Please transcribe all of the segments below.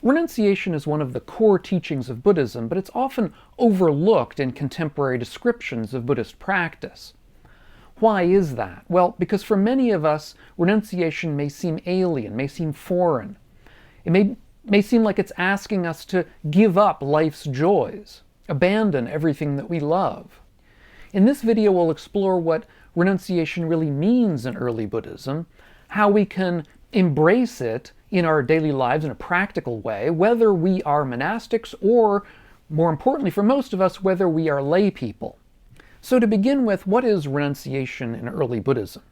Renunciation is one of the core teachings of Buddhism, but it's often overlooked in contemporary descriptions of Buddhist practice. Why is that? Well, because for many of us, renunciation may seem alien, may seem foreign. It may seem like it's asking us to give up life's joys, abandon everything that we love. In this video, we'll explore what renunciation really means in early Buddhism, how we can embrace it in our daily lives in a practical way, whether we are monastics or, more importantly for most of us, whether we are lay people. So to begin with, what is renunciation in early Buddhism?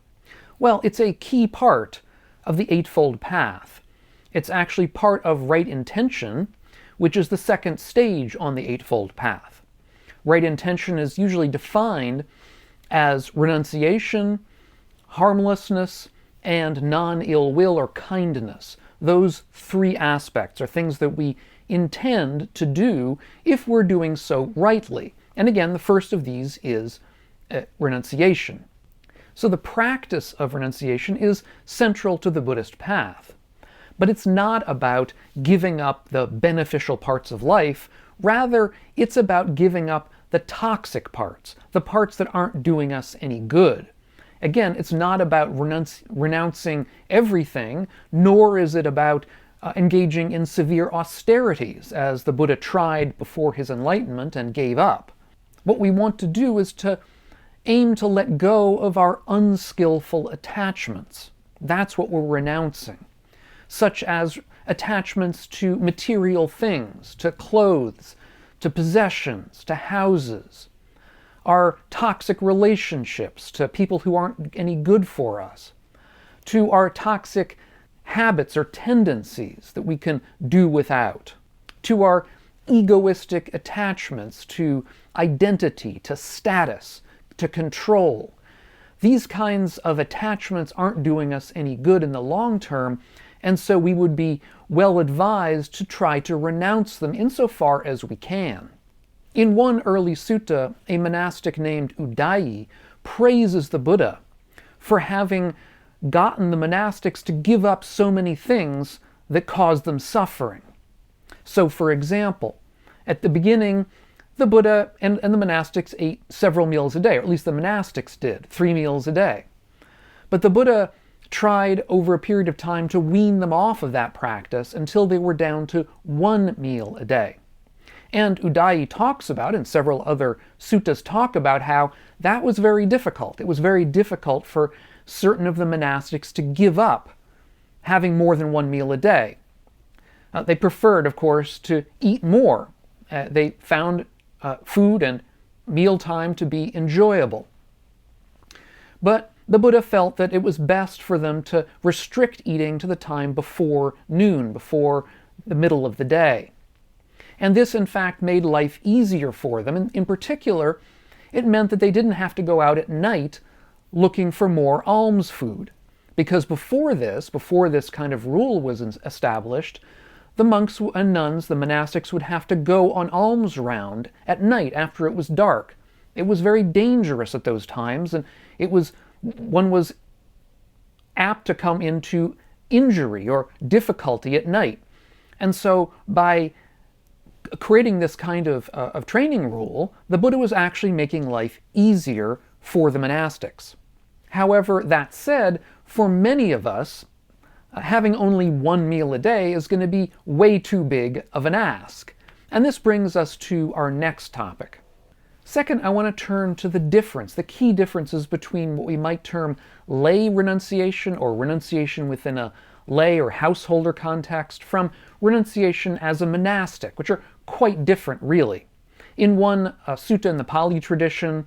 Well, it's a key part of the Eightfold Path. It's actually part of right intention, which is the second stage on the Eightfold Path. Right intention is usually defined as renunciation, harmlessness, and non-ill will or kindness. Those three aspects are things that we intend to do if we're doing so rightly. And again, the first of these is renunciation. So the practice of renunciation is central to the Buddhist path. But it's not about giving up the beneficial parts of life. Rather, it's about giving up the toxic parts, the parts that aren't doing us any good. Again, it's not about renouncing everything, nor is it about engaging in severe austerities, as the Buddha tried before his enlightenment and gave up. What we want to do is to aim to let go of our unskillful attachments. That's what we're renouncing, such as attachments to material things, to clothes, to possessions, to houses, our toxic relationships to people who aren't any good for us, to our toxic habits or tendencies that we can do without, to our egoistic attachments to identity, to status, to control. These kinds of attachments aren't doing us any good in the long term, and so we would be well advised to try to renounce them insofar as we can. In one early sutta, a monastic named Udayi praises the Buddha for having gotten the monastics to give up so many things that caused them suffering. So, for example, at the beginning, the Buddha and the monastics ate several meals a day, or at least the monastics did, 3 meals a day. But the Buddha tried over a period of time to wean them off of that practice until they were down to 1 meal a day. And Udayi talks about, and several other suttas talk about, how that was very difficult. It was very difficult for certain of the monastics to give up having more than 1 meal a day. They preferred, of course, to eat more. They found food and mealtime to be enjoyable. But the Buddha felt that it was best for them to restrict eating to the time before noon, before the middle of the day. And this, in fact, made life easier for them. And in particular, it meant that they didn't have to go out at night looking for more alms food. Because before this kind of rule was established, the monks and nuns, the monastics, would have to go on alms round at night after it was dark. It was very dangerous at those times, and one was apt to come into injury or difficulty at night. And so by creating this kind of training rule, the Buddha was actually making life easier for the monastics. However, that said, for many of us, having only 1 meal a day is going to be way too big of an ask. And this brings us to our next topic. Second, I want to turn to the key differences between what we might term lay renunciation, or renunciation within a lay or householder context, from renunciation as a monastic, which are quite different, really. In one sutta in the Pali tradition,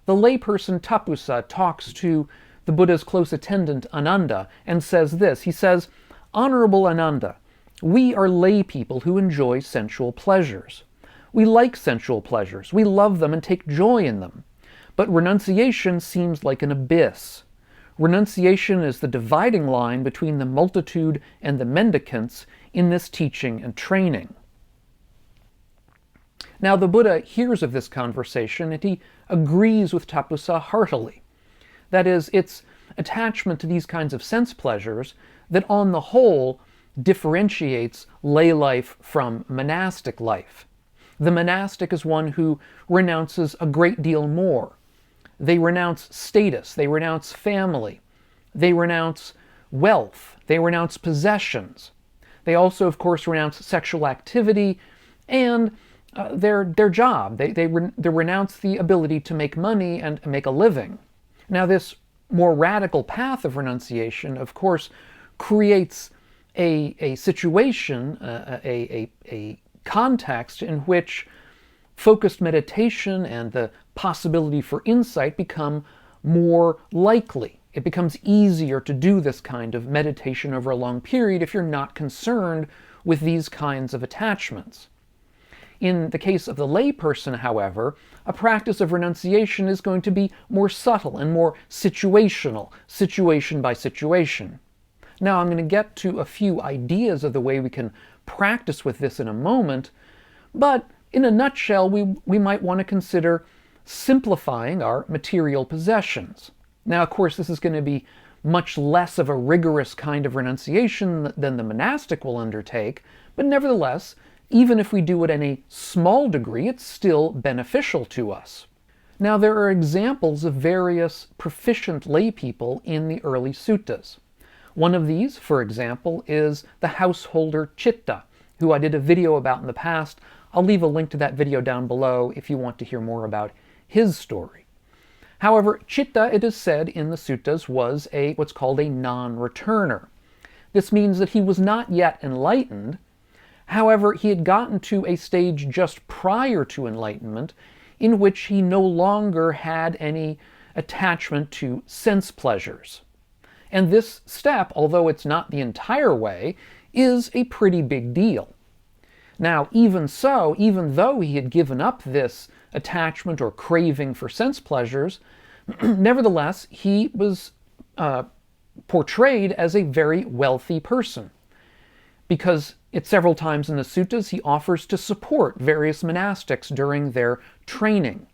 the layperson Tapusa talks to the Buddha's close attendant Ananda and says this. He says, "Honorable Ananda, we are lay people who enjoy sensual pleasures. We like sensual pleasures. We love them and take joy in them. But renunciation seems like an abyss. Renunciation is the dividing line between the multitude and the mendicants in this teaching and training." Now the Buddha hears of this conversation and he agrees with Tapusa heartily. That is, it's attachment to these kinds of sense pleasures that on the whole differentiates lay life from monastic life. The monastic is one who renounces a great deal more. They renounce status, they renounce family, they renounce wealth, they renounce possessions. They also, of course, renounce sexual activity and their job. They renounce the ability to make money and make a living. Now, this more radical path of renunciation, of course, creates a situation, a context in which focused meditation and the possibility for insight become more likely. It becomes easier to do this kind of meditation over a long period if you're not concerned with these kinds of attachments. In the case of the layperson, however, a practice of renunciation is going to be more subtle and more situational, situation by situation. Now, I'm going to get to a few ideas of the way we can practice with this in a moment, but in a nutshell, we might want to consider simplifying our material possessions. Now, of course, this is going to be much less of a rigorous kind of renunciation than the monastic will undertake, but nevertheless, even if we do it in a small degree, it's still beneficial to us. Now, there are examples of various proficient lay people in the early suttas. One of these, for example, is the householder Chitta, who I did a video about in the past. I'll leave a link to that video down below if you want to hear more about his story. However, Chitta, it is said in the suttas, was what's called a non-returner. This means that he was not yet enlightened. However, he had gotten to a stage just prior to enlightenment in which he no longer had any attachment to sense pleasures. And this step, although it's not the entire way, is a pretty big deal. Now, even so, even though he had given up this attachment or craving for sense pleasures, nevertheless, he was portrayed as a very wealthy person, because several times in the suttas he offers to support various monastics during their training.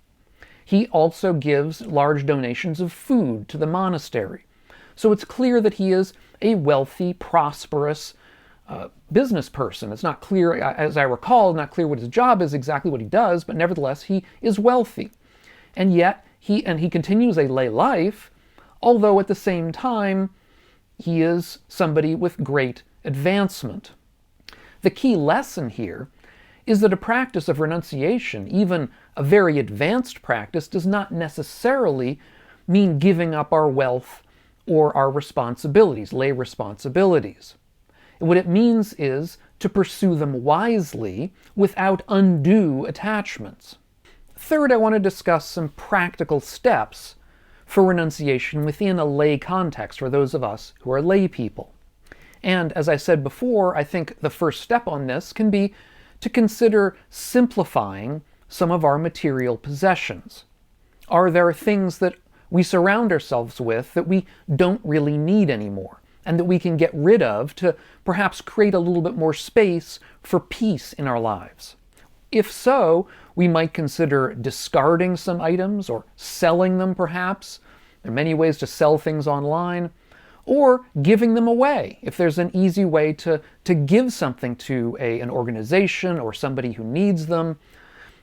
He also gives large donations of food to the monastery. So it's clear that he is a wealthy, prosperous business person. It's not clear, as I recall, not clear what his job is, exactly what he does, but nevertheless he is wealthy. And yet he continues a lay life, although at the same time he is somebody with great advancement. The key lesson here is that a practice of renunciation, even a very advanced practice, does not necessarily mean giving up our wealth or our responsibilities, lay responsibilities. What it means is to pursue them wisely without undue attachments. Third, I want to discuss some practical steps for renunciation within a lay context for those of us who are lay people. And as I said before, I think the first step on this can be to consider simplifying some of our material possessions. Are there things that we surround ourselves with that we don't really need anymore, and that we can get rid of to perhaps create a little bit more space for peace in our lives? If so, we might consider discarding some items or selling them perhaps. There are many ways to sell things online. Or giving them away, if there's an easy way to give something to an organization or somebody who needs them.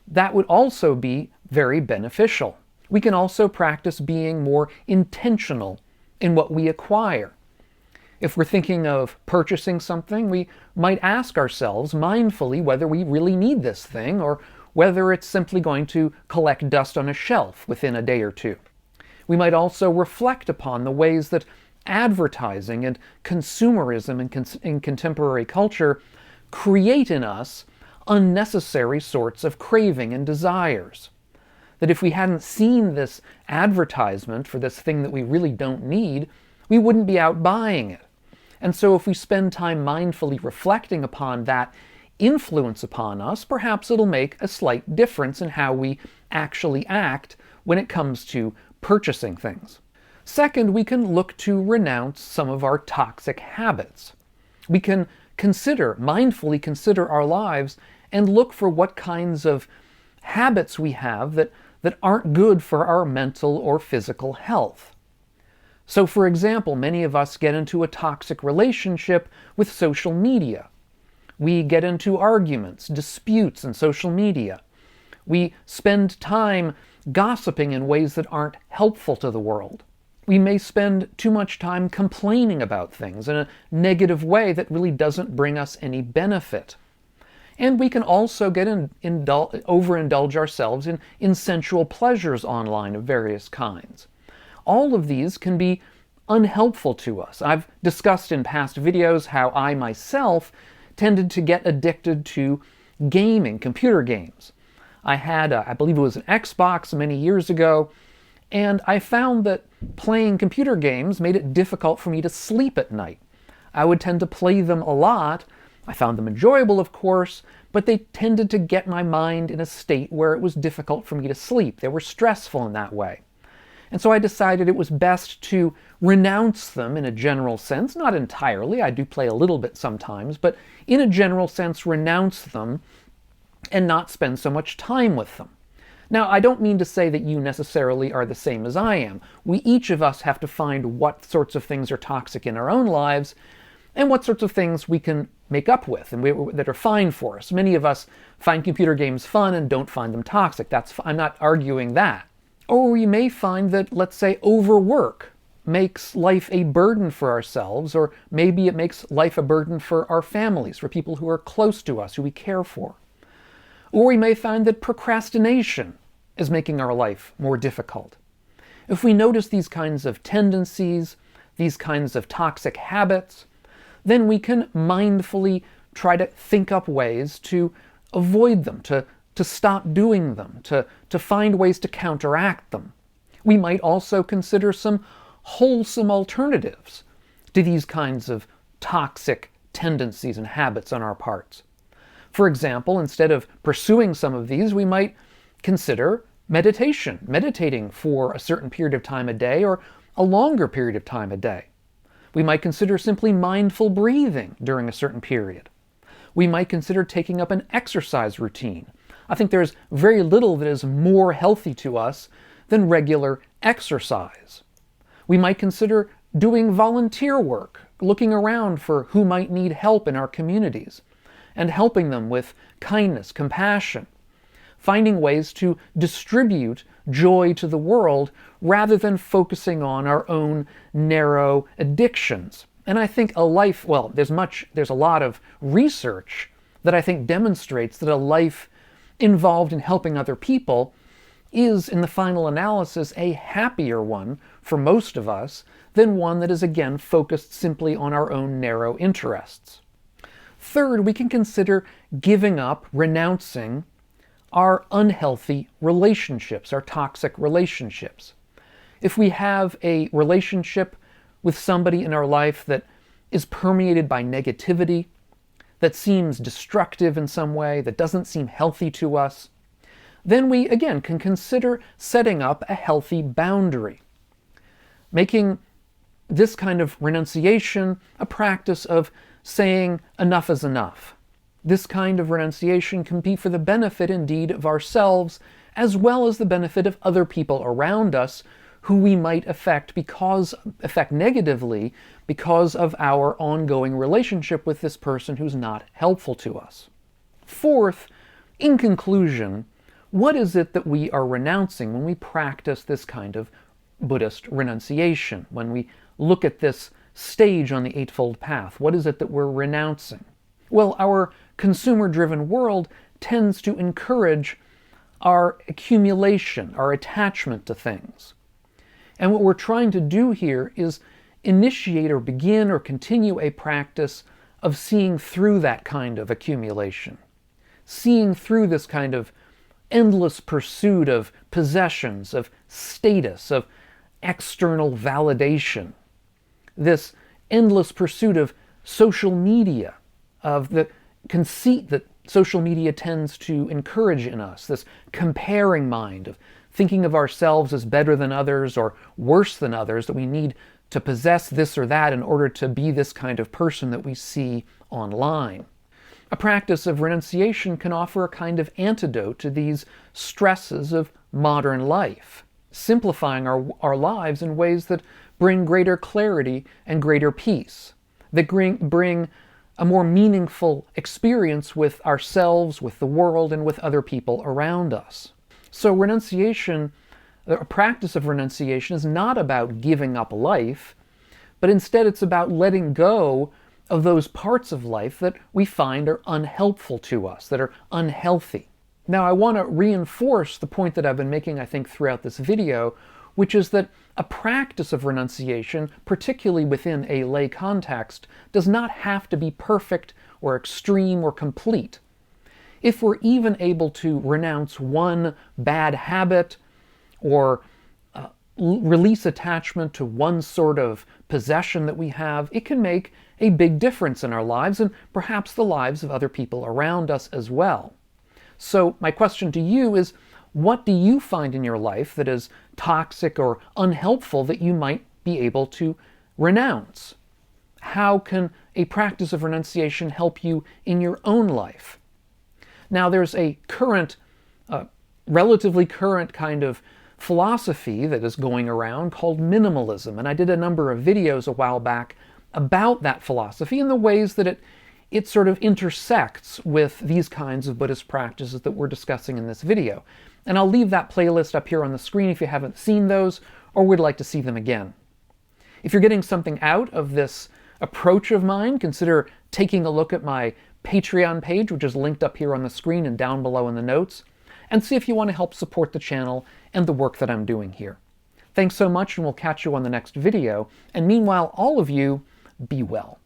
That would also be very beneficial. We can also practice being more intentional in what we acquire. If we're thinking of purchasing something, we might ask ourselves mindfully whether we really need this thing or whether it's simply going to collect dust on a shelf within a day or two. We might also reflect upon the ways that advertising and consumerism in contemporary culture create in us unnecessary sorts of craving and desires. That if we hadn't seen this advertisement for this thing that we really don't need, we wouldn't be out buying it. And so if we spend time mindfully reflecting upon that influence upon us, perhaps it'll make a slight difference in how we actually act when it comes to purchasing things. Second, we can look to renounce some of our toxic habits. We can mindfully consider our lives and look for what kinds of habits we have that aren't good for our mental or physical health. So for example, many of us get into a toxic relationship with social media. We get into arguments, disputes in social media. We spend time gossiping in ways that aren't helpful to the world. We may spend too much time complaining about things in a negative way that really doesn't bring us any benefit. And we can also overindulge ourselves in sensual pleasures online of various kinds. All of these can be unhelpful to us. I've discussed in past videos how I myself tended to get addicted to gaming, computer games. I had, I believe it was an Xbox many years ago, and I found that playing computer games made it difficult for me to sleep at night. I would tend to play them a lot. I found them enjoyable, of course, but they tended to get my mind in a state where it was difficult for me to sleep. They were stressful in that way. And so I decided it was best to renounce them in a general sense, not entirely, I do play a little bit sometimes, but in a general sense renounce them and not spend so much time with them. Now, I don't mean to say that you necessarily are the same as I am. We each of us have to find what sorts of things are toxic in our own lives and what sorts of things we can make up with and that are fine for us. Many of us find computer games fun and don't find them toxic. I'm not arguing that. Or we may find that, let's say, overwork makes life a burden for ourselves, or maybe it makes life a burden for our families, for people who are close to us, who we care for. Or we may find that procrastination is making our life more difficult. If we notice these kinds of tendencies, these kinds of toxic habits, then we can mindfully try to think up ways to avoid them, to stop doing them, to find ways to counteract them. We might also consider some wholesome alternatives to these kinds of toxic tendencies and habits on our parts. For example, instead of pursuing some of these, we might consider meditation, meditating for a certain period of time a day or a longer period of time a day. We might consider simply mindful breathing during a certain period. We might consider taking up an exercise routine. I think there's very little that is more healthy to us than regular exercise. We might consider doing volunteer work, looking around for who might need help in our communities, and helping them with kindness, compassion, finding ways to distribute joy to the world rather than focusing on our own narrow addictions. And I think there's a lot of research that I think demonstrates that a life involved in helping other people is, in the final analysis, a happier one for most of us than one that is, again, focused simply on our own narrow interests. Third, we can consider giving up, renouncing our unhealthy relationships, our toxic relationships. If we have a relationship with somebody in our life that is permeated by negativity, that seems destructive in some way, that doesn't seem healthy to us, then we, again, can consider setting up a healthy boundary. Making this kind of renunciation a practice of saying enough is enough. This kind of renunciation can be for the benefit, indeed, of ourselves, as well as the benefit of other people around us who we might affect negatively because of our ongoing relationship with this person who's not helpful to us. Fourth, in conclusion, what is it that we are renouncing when we practice this kind of Buddhist renunciation? When we look at this stage on the Eightfold Path, what is it that we're renouncing? Well, our consumer-driven world tends to encourage our accumulation, our attachment to things. And what we're trying to do here is initiate or begin or continue a practice of seeing through that kind of accumulation, seeing through this kind of endless pursuit of possessions, of status, of external validation, this endless pursuit of social media, of the conceit that social media tends to encourage in us, this comparing mind of thinking of ourselves as better than others or worse than others, that we need to possess this or that in order to be this kind of person that we see online. A practice of renunciation can offer a kind of antidote to these stresses of modern life, simplifying our lives in ways that bring greater clarity and greater peace, that bring a more meaningful experience with ourselves, with the world, and with other people around us. So renunciation, a practice of renunciation, is not about giving up life, but instead it's about letting go of those parts of life that we find are unhelpful to us, that are unhealthy. Now, I want to reinforce the point that I've been making, I think, throughout this video, which is that a practice of renunciation, particularly within a lay context, does not have to be perfect or extreme or complete. If we're even able to renounce one bad habit or release attachment to one sort of possession that we have, it can make a big difference in our lives and perhaps the lives of other people around us as well. So my question to you is, what do you find in your life that is toxic or unhelpful that you might be able to renounce? How can a practice of renunciation help you in your own life? Now, there's a relatively current kind of philosophy that is going around called minimalism, and I did a number of videos a while back about that philosophy and the ways that it sort of intersects with these kinds of Buddhist practices that we're discussing in this video. And I'll leave that playlist up here on the screen if you haven't seen those or would like to see them again. If you're getting something out of this approach of mine, consider taking a look at my Patreon page, which is linked up here on the screen and down below in the notes, and see if you want to help support the channel and the work that I'm doing here. Thanks so much, and we'll catch you on the next video. And meanwhile, all of you, be well.